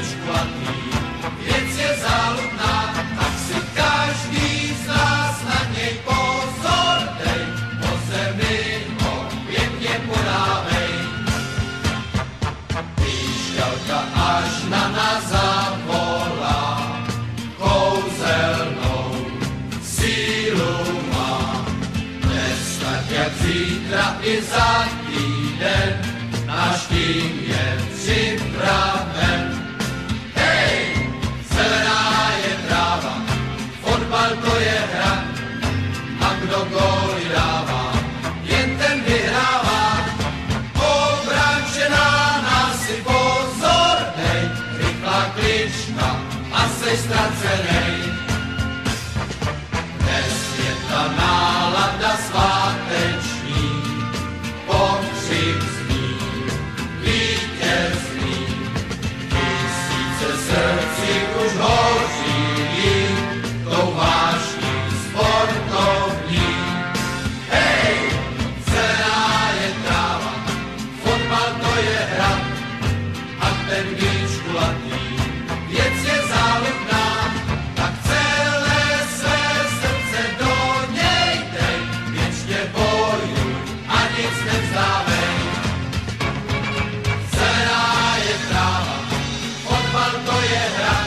škvatý, věc je záludná, tak si každý z nás na něj pozor dej, po zemi ho pěkně podávej. Píšťalka až na nás zavolá, kouzelnou sílu má, dnes tak jak zítra i za týden, náš tým je připraven. Hej, zelená je tráva, fotbal to je hra, a kdo góly dává, jen ten vyhrává. Obránče na nás si pozor dej, rychlá klička a sej ztracenej. Dnes je ta nálada sváteční, pokřik zní vítězný, tisíce srdcí už hoří tou vášní sportovní. Hej, zelená je tráva, fotbal to je hra, a ten míč kulatý, věc je záludná, tak celé své srdce do něj dej, věčně bojuj a nic nevzdávej. Zelená je tráva, fotbal to je hra,